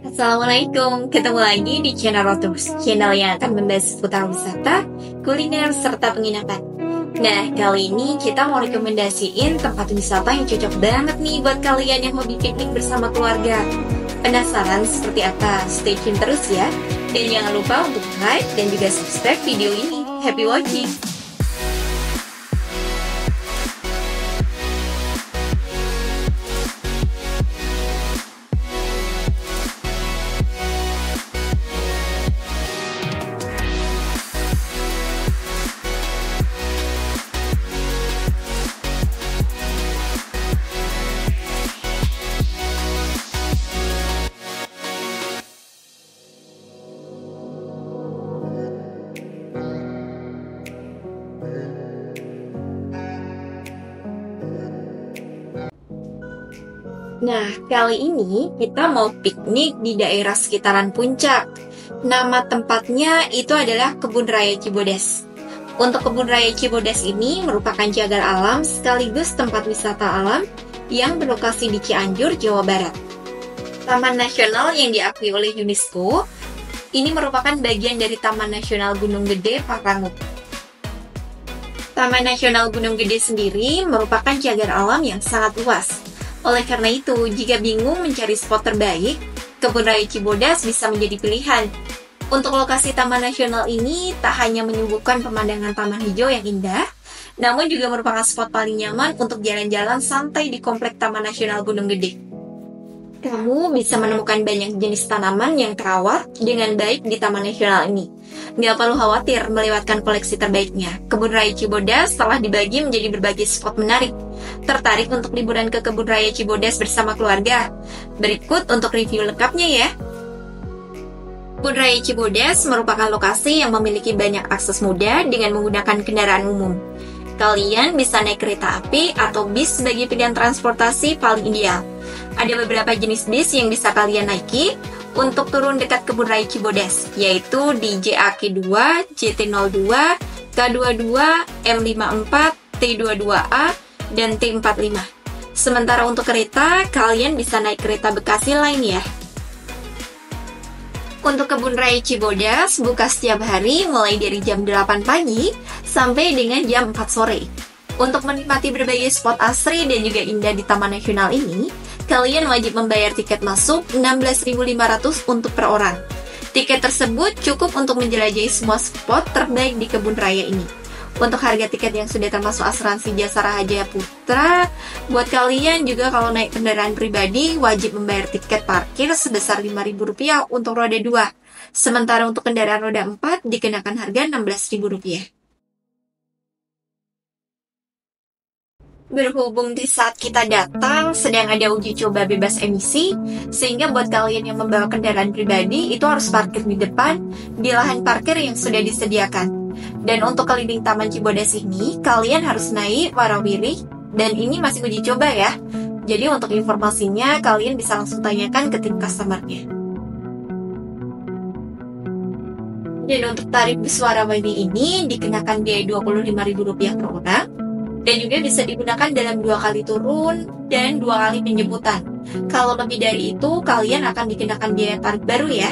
Assalamualaikum, ketemu lagi di channel Rotus, channel yang akan membahas seputar wisata, kuliner, serta penginapan. Nah, kali ini kita mau rekomendasiin tempat wisata yang cocok banget nih buat kalian yang hobi piknik bersama keluarga. Penasaran seperti apa? Stay tune terus ya. Dan jangan lupa untuk like dan juga subscribe video ini. Happy watching! Nah, kali ini kita mau piknik di daerah sekitaran Puncak. Nama tempatnya itu adalah Kebun Raya Cibodas. Untuk Kebun Raya Cibodas ini merupakan cagar alam sekaligus tempat wisata alam yang berlokasi di Cianjur, Jawa Barat. Taman nasional yang diakui oleh UNESCO, ini merupakan bagian dari Taman Nasional Gunung Gede Pangrango. Taman Nasional Gunung Gede sendiri merupakan cagar alam yang sangat luas. Oleh karena itu, jika bingung mencari spot terbaik, Kebun Raya Cibodas bisa menjadi pilihan. Untuk lokasi Taman Nasional ini tak hanya menyuguhkan pemandangan taman hijau yang indah, namun juga merupakan spot paling nyaman untuk jalan-jalan santai di Komplek Taman Nasional Gunung Gede. Kamu bisa menemukan banyak jenis tanaman yang terawat dengan baik di Taman Nasional ini. Nggak perlu khawatir melewatkan koleksi terbaiknya. Kebun Raya Cibodas telah dibagi menjadi berbagai spot menarik. Tertarik untuk liburan ke Kebun Raya Cibodas bersama keluarga? Berikut untuk review lengkapnya ya. Kebun Raya Cibodas merupakan lokasi yang memiliki banyak akses mudah dengan menggunakan kendaraan umum. Kalian bisa naik kereta api atau bis sebagai pilihan transportasi paling ideal. Ada beberapa jenis bis yang bisa kalian naiki untuk turun dekat Kebun Raya Cibodas, yaitu di JAK2, JT02, K22, M54, T22A, dan T45. Sementara untuk kereta, kalian bisa naik kereta Bekasi Line ya. Untuk Kebun Raya Cibodas buka setiap hari mulai dari jam 8 pagi sampai dengan jam 4 sore. Untuk menikmati berbagai spot asri dan juga indah di Taman Nasional ini, kalian wajib membayar tiket masuk 16.500 untuk per orang. Tiket tersebut cukup untuk menjelajahi semua spot terbaik di Kebun Raya ini. Untuk harga tiket yang sudah termasuk asuransi Jasara Harja Putra, buat kalian juga kalau naik kendaraan pribadi wajib membayar tiket parkir sebesar Rp5.000 untuk roda 2. Sementara untuk kendaraan roda 4 dikenakan harga Rp16.000. Berhubung di saat kita datang sedang ada uji coba bebas emisi, sehingga buat kalian yang membawa kendaraan pribadi itu harus parkir di depan di lahan parkir yang sudah disediakan. Dan untuk keliling Taman Cibodas ini, kalian harus naik warawiri, dan ini masih uji coba ya. Jadi untuk informasinya, kalian bisa langsung tanyakan ke tim customer-nya. Dan untuk tarif bus warawiri ini dikenakan biaya Rp25.000 per orang, dan juga bisa digunakan dalam 2 kali turun dan 2 kali penjemputan. Kalau lebih dari itu, kalian akan dikenakan biaya tarif baru ya.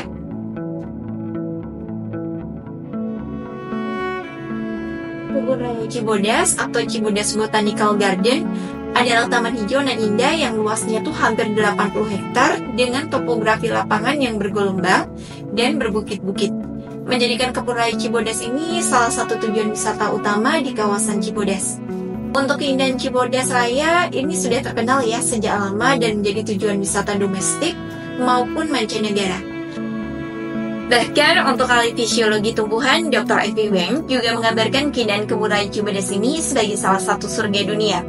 Kebun Raya Cibodas atau Cibodas Botanical Garden adalah taman hijau dan indah yang luasnya tuh hampir 80 hektar dengan topografi lapangan yang bergelombang dan berbukit-bukit. Menjadikan Kebun Raya Cibodas ini salah satu tujuan wisata utama di kawasan Cibodas. Untuk keindahan Cibodas Raya ini sudah terkenal ya sejak lama dan menjadi tujuan wisata domestik maupun mancanegara. Bahkan untuk ahli fisiologi tumbuhan, Dr. Evi Weng juga mengabarkan keindahan Kebun Raya Cibodas ini sebagai salah satu surga dunia.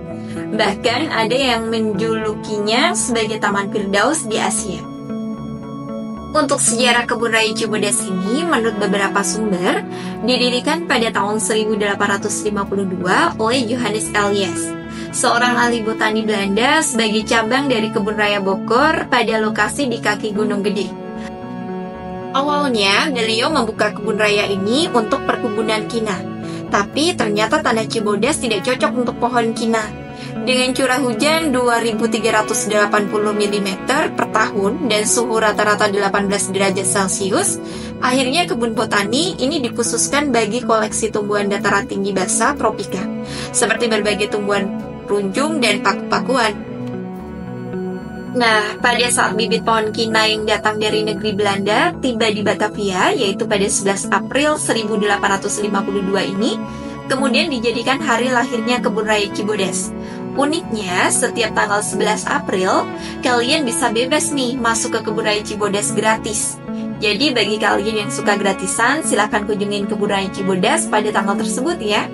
Bahkan ada yang menjulukinya sebagai Taman Firdaus di Asia. Untuk sejarah Kebun Raya Cibodas ini, menurut beberapa sumber, didirikan pada tahun 1852 oleh Johannes Elias, seorang ahli botani Belanda sebagai cabang dari Kebun Raya Bogor pada lokasi di kaki Gunung Gede. Awalnya, beliau membuka kebun raya ini untuk perkebunan kina, tapi ternyata tanah Cibodas tidak cocok untuk pohon kina. Dengan curah hujan 2.380 mm per tahun dan suhu rata-rata 18 derajat Celcius, akhirnya kebun botani ini dikhususkan bagi koleksi tumbuhan dataran tinggi basah tropika, seperti berbagai tumbuhan runjung dan paku-pakuan. Nah, pada saat bibit pohon kina yang datang dari negeri Belanda tiba di Batavia, yaitu pada 11 April 1852 ini, kemudian dijadikan hari lahirnya Kebun Raya Cibodas. Uniknya, setiap tanggal 11 April, kalian bisa bebas nih masuk ke Kebun Raya Cibodas gratis. Jadi bagi kalian yang suka gratisan, silahkan kunjungin Kebun Raya Cibodas pada tanggal tersebut ya.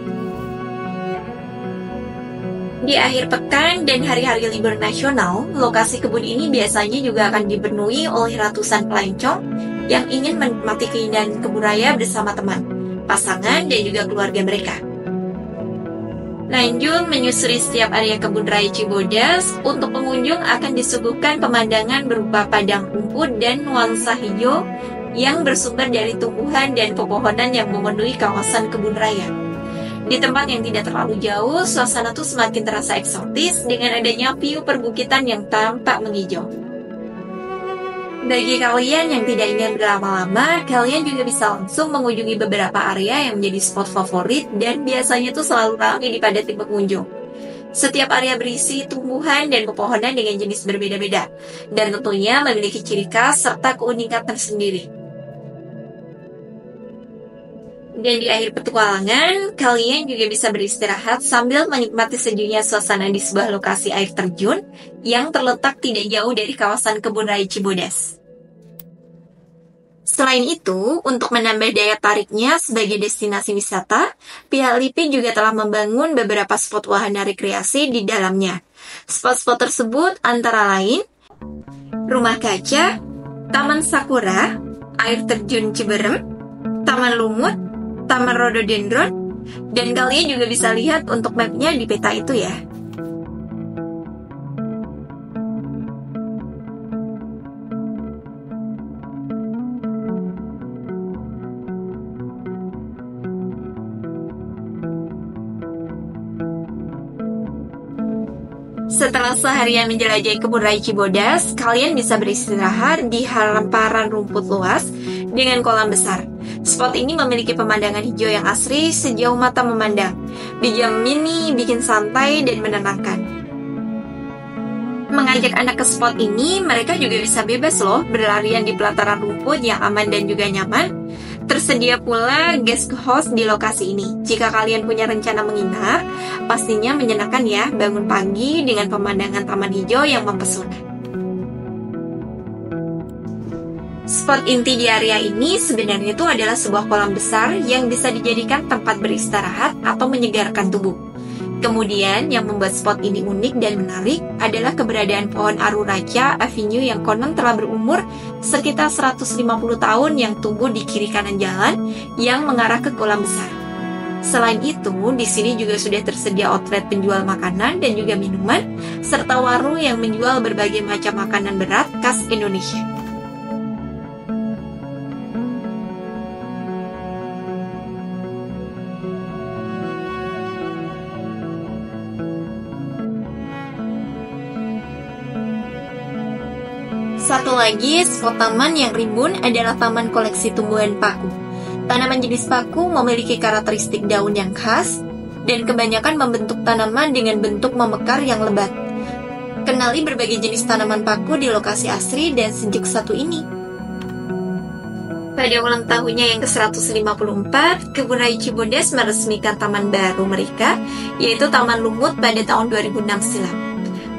Di akhir pekan dan hari-hari libur nasional, lokasi kebun ini biasanya juga akan dipenuhi oleh ratusan pelancong yang ingin menikmati keindahan kebun raya bersama teman, pasangan, dan juga keluarga mereka. Lanjut menyusuri setiap area kebun raya Cibodas, untuk pengunjung akan disuguhkan pemandangan berupa padang rumput dan nuansa hijau yang bersumber dari tumbuhan dan pepohonan yang memenuhi kawasan kebun raya. Di tempat yang tidak terlalu jauh, suasana tuh semakin terasa eksotis dengan adanya view perbukitan yang tampak menghijau. Bagi kalian yang tidak ingin berlama-lama, kalian juga bisa langsung mengunjungi beberapa area yang menjadi spot favorit dan biasanya tuh selalu ramai dipadati pengunjung. Setiap area berisi tumbuhan dan pepohonan dengan jenis berbeda-beda, dan tentunya memiliki ciri khas serta keunikan tersendiri. Dan di akhir petualangan, kalian juga bisa beristirahat sambil menikmati sejuknya suasana di sebuah lokasi air terjun yang terletak tidak jauh dari kawasan Kebun Raya Cibodas. Selain itu, untuk menambah daya tariknya sebagai destinasi wisata, pihak LIPI juga telah membangun beberapa spot wahana rekreasi di dalamnya. Spot-spot tersebut antara lain Rumah Kaca, Taman Sakura, Air Terjun Ciberem, Taman Lumut, Taman Rhododendron, dan kalian juga bisa lihat untuk mapnya di peta itu ya. Setelah seharian menjelajahi Kebun Raya Cibodas, kalian bisa beristirahat di hamparan rumput luas dengan kolam besar. Spot ini memiliki pemandangan hijau yang asri sejauh mata memandang. Di jam ini bikin santai dan menenangkan. Mengajak anak ke spot ini, mereka juga bisa bebas loh berlarian di pelataran rumput yang aman dan juga nyaman. Tersedia pula guest house di lokasi ini. Jika kalian punya rencana menginap, pastinya menyenangkan ya bangun pagi dengan pemandangan taman hijau yang mempesona. Spot inti di area ini sebenarnya itu adalah sebuah kolam besar yang bisa dijadikan tempat beristirahat atau menyegarkan tubuh. Kemudian yang membuat spot ini unik dan menarik adalah keberadaan pohon Aruraca Avenue yang konon telah berumur sekitar 150 tahun yang tumbuh di kiri kanan jalan yang mengarah ke kolam besar. Selain itu, di sini juga sudah tersedia outlet penjual makanan dan juga minuman, serta warung yang menjual berbagai macam makanan berat khas Indonesia. Satu lagi spot taman yang rimbun adalah Taman Koleksi Tumbuhan Paku. Tanaman jenis paku memiliki karakteristik daun yang khas dan kebanyakan membentuk tanaman dengan bentuk memekar yang lebat. Kenali berbagai jenis tanaman paku di lokasi asri dan sejuk satu ini. Pada ulang tahunnya yang ke-154, Kebun Raya Cibodas meresmikan taman baru mereka, yaitu Taman Lumut pada tahun 2006 silam.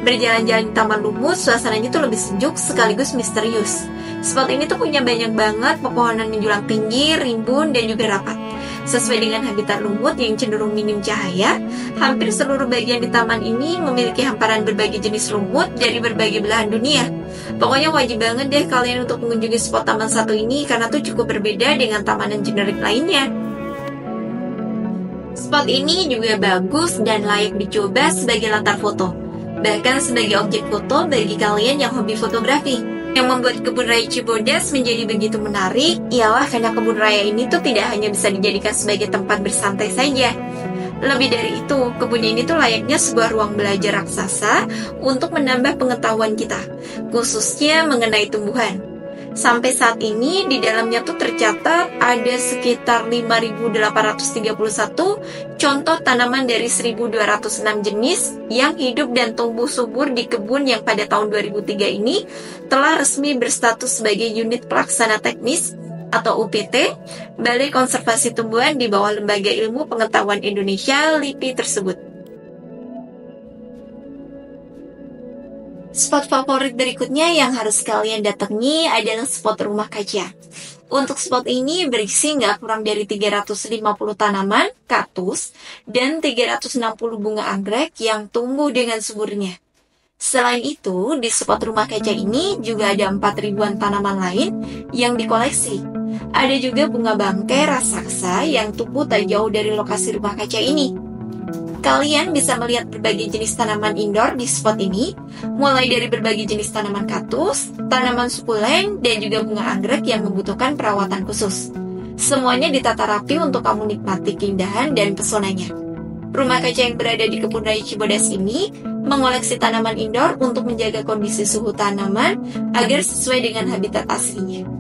Berjalan-jalan di Taman Lumut, suasananya tuh lebih sejuk sekaligus misterius. Spot ini tuh punya banyak banget pepohonan menjulang tinggi, rimbun, dan juga rapat. Sesuai dengan habitat lumut yang cenderung minim cahaya, hampir seluruh bagian di taman ini memiliki hamparan berbagai jenis lumut dari berbagai belahan dunia. Pokoknya wajib banget deh kalian untuk mengunjungi spot taman satu ini karena tuh cukup berbeda dengan tamanan generik lainnya. Spot ini juga bagus dan layak dicoba sebagai latar foto, bahkan sebagai objek foto bagi kalian yang hobi fotografi. Yang membuat Kebun Raya Cibodas menjadi begitu menarik ialah karena kebun raya ini tuh tidak hanya bisa dijadikan sebagai tempat bersantai saja, Lebih dari itu, kebun ini tuh layaknya sebuah ruang belajar raksasa untuk menambah pengetahuan kita, khususnya mengenai tumbuhan. Sampai saat ini di dalamnya tuh tercatat ada sekitar 5.831 contoh tanaman dari 1.206 jenis yang hidup dan tumbuh subur di kebun yang pada tahun 2003 ini telah resmi berstatus sebagai unit pelaksana teknis atau UPT, Balai Konservasi Tumbuhan di bawah Lembaga Ilmu Pengetahuan Indonesia LIPI tersebut. Spot favorit berikutnya yang harus kalian datangi adalah spot rumah kaca. Untuk spot ini berisi nggak kurang dari 350 tanaman, kaktus, dan 360 bunga anggrek yang tumbuh dengan suburnya. Selain itu, di spot rumah kaca ini juga ada 4.000-an tanaman lain yang dikoleksi. Ada juga bunga bangkai raksasa yang tumbuh tak jauh dari lokasi rumah kaca ini. Kalian bisa melihat berbagai jenis tanaman indoor di spot ini, mulai dari berbagai jenis tanaman kaktus, tanaman sukulent, dan juga bunga anggrek yang membutuhkan perawatan khusus. Semuanya ditata rapi untuk kamu nikmati keindahan dan pesonanya. Rumah kaca yang berada di Kebun Raya Cibodas ini mengoleksi tanaman indoor untuk menjaga kondisi suhu tanaman agar sesuai dengan habitat aslinya.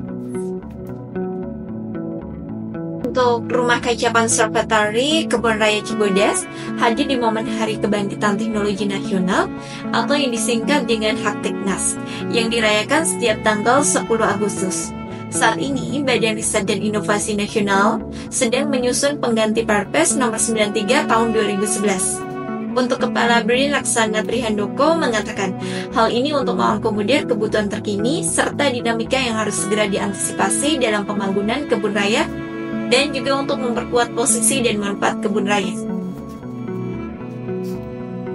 Untuk Rumah Kaca Conservatory Kebun Raya Cibodas hadir di momen Hari Kebangkitan Teknologi Nasional atau yang disingkat dengan Hakteknas yang dirayakan setiap tanggal 10 Agustus. Saat ini, Badan Riset dan Inovasi Nasional sedang menyusun pengganti Perpres nomor 93 tahun 2011. Untuk Kepala BRIN Laksana Trihandoko mengatakan, hal ini untuk mengakomodir kebutuhan terkini serta dinamika yang harus segera diantisipasi dalam pembangunan kebun raya dan juga untuk memperkuat posisi dan manfaat kebun raya.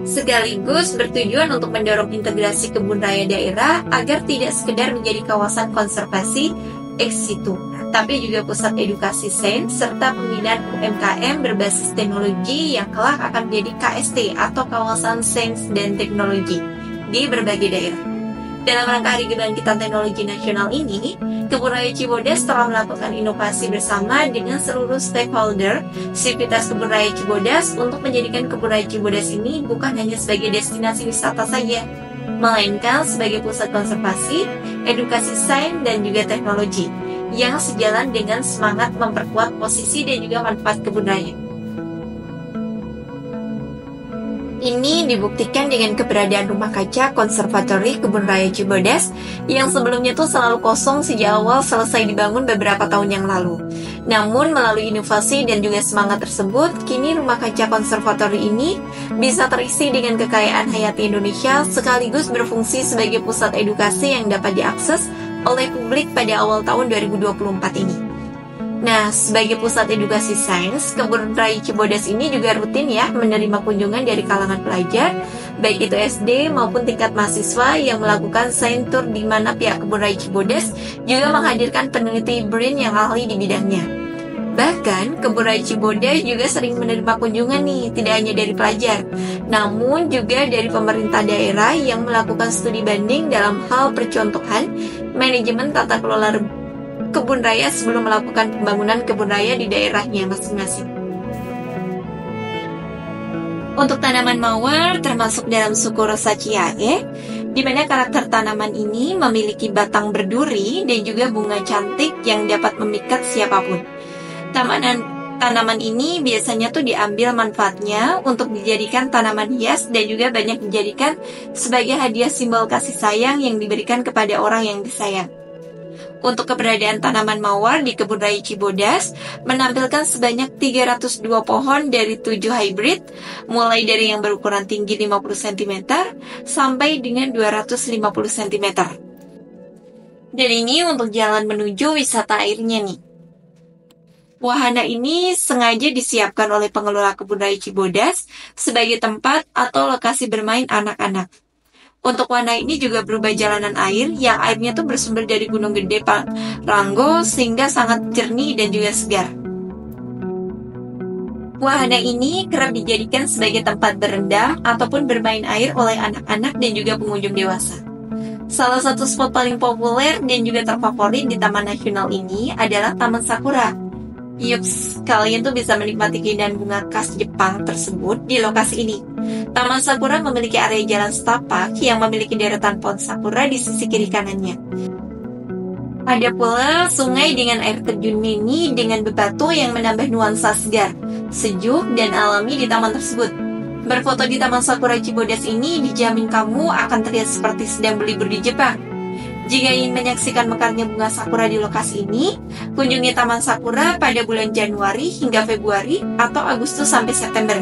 Sekaligus bertujuan untuk mendorong integrasi kebun raya daerah agar tidak sekedar menjadi kawasan konservasi ex situ, tapi juga pusat edukasi sains serta pembinaan UMKM berbasis teknologi yang kelak akan menjadi KST atau kawasan sains dan teknologi di berbagai daerah. Dalam rangka Hari Kebangkitan Teknologi Nasional ini, Kebun Raya Cibodas telah melakukan inovasi bersama dengan seluruh stakeholder Sivitas Kebun Raya Cibodas untuk menjadikan Kebun Raya Cibodas ini bukan hanya sebagai destinasi wisata saja, melainkan sebagai pusat konservasi, edukasi sains dan juga teknologi yang sejalan dengan semangat memperkuat posisi dan juga manfaat kebun raya. Ini dibuktikan dengan keberadaan Rumah Kaca Konservatory Kebun Raya Cibodas yang sebelumnya tuh selalu kosong sejak awal selesai dibangun beberapa tahun yang lalu. Namun melalui inovasi dan juga semangat tersebut, kini Rumah Kaca Konservatory ini bisa terisi dengan kekayaan hayati Indonesia sekaligus berfungsi sebagai pusat edukasi yang dapat diakses oleh publik pada awal tahun 2024 ini. Nah, sebagai pusat edukasi sains, Kebun Raya Cibodas ini juga rutin ya menerima kunjungan dari kalangan pelajar, baik itu SD maupun tingkat mahasiswa yang melakukan science tour di mana pihak Kebun Raya Cibodas juga menghadirkan peneliti BRIN yang ahli di bidangnya. Bahkan, Kebun Raya Cibodas juga sering menerima kunjungan nih, tidak hanya dari pelajar, namun juga dari pemerintah daerah yang melakukan studi banding dalam hal percontohan manajemen tata kelola kebun raya sebelum melakukan pembangunan kebun raya di daerahnya masing-masing. Untuk tanaman mawar termasuk dalam suku Rosaceae, di mana karakter tanaman ini memiliki batang berduri dan juga bunga cantik yang dapat memikat siapapun. Tanaman ini biasanya tuh diambil manfaatnya untuk dijadikan tanaman hias dan juga banyak dijadikan sebagai hadiah simbol kasih sayang yang diberikan kepada orang yang disayang. Untuk keberadaan tanaman mawar di Kebun Raya Cibodas menampilkan sebanyak 302 pohon dari 7 hybrid, mulai dari yang berukuran tinggi 50 cm sampai dengan 250 cm. Dan ini untuk jalan menuju wisata airnya nih. Wahana ini sengaja disiapkan oleh pengelola Kebun Raya Cibodas sebagai tempat atau lokasi bermain anak-anak. Untuk wahana ini juga berubah jalanan air yang airnya tuh bersumber dari Gunung Gede Pangrango sehingga sangat jernih dan juga segar. Wahana ini kerap dijadikan sebagai tempat berendam ataupun bermain air oleh anak-anak dan juga pengunjung dewasa. Salah satu spot paling populer dan juga terfavorit di Taman Nasional ini adalah Taman Sakura. Yups, kalian tuh bisa menikmati keindahan bunga khas Jepang tersebut di lokasi ini. Taman Sakura memiliki area jalan setapak yang memiliki deretan pohon sakura di sisi kiri kanannya. Ada pula sungai dengan air terjun mini dengan bebatu yang menambah nuansa segar, sejuk, dan alami di taman tersebut. Berfoto di Taman Sakura Chibodas ini dijamin kamu akan terlihat seperti sedang berlibur di Jepang. Jika ingin menyaksikan mekarnya bunga sakura di lokasi ini, kunjungi Taman Sakura pada bulan Januari hingga Februari atau Agustus sampai September.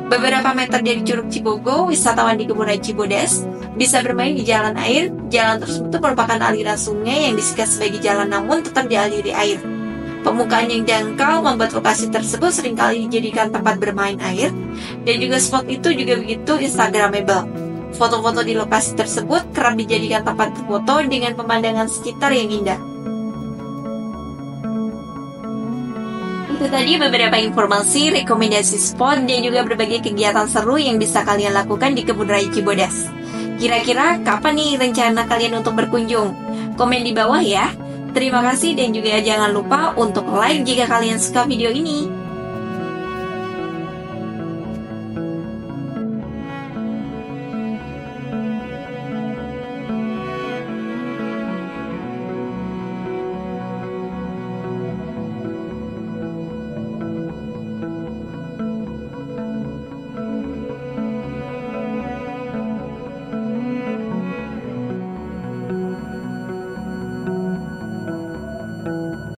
Beberapa meter dari Curug Cibogo, wisatawan di Kebun Raya Cibodas bisa bermain di jalan air. Jalan tersebut merupakan aliran sungai yang disikat sebagai jalan namun tetap dialiri air. Permukaan yang dangkal membuat lokasi tersebut seringkali dijadikan tempat bermain air, dan juga spot itu juga begitu instagramable. Foto-foto di lokasi tersebut kerap dijadikan tempat berfoto dengan pemandangan sekitar yang indah. Itu tadi beberapa informasi, rekomendasi spot, dan juga berbagai kegiatan seru yang bisa kalian lakukan di Kebun Raya Cibodas. Kira-kira kapan nih rencana kalian untuk berkunjung? Komen di bawah ya. Terima kasih dan juga jangan lupa untuk like jika kalian suka video ini.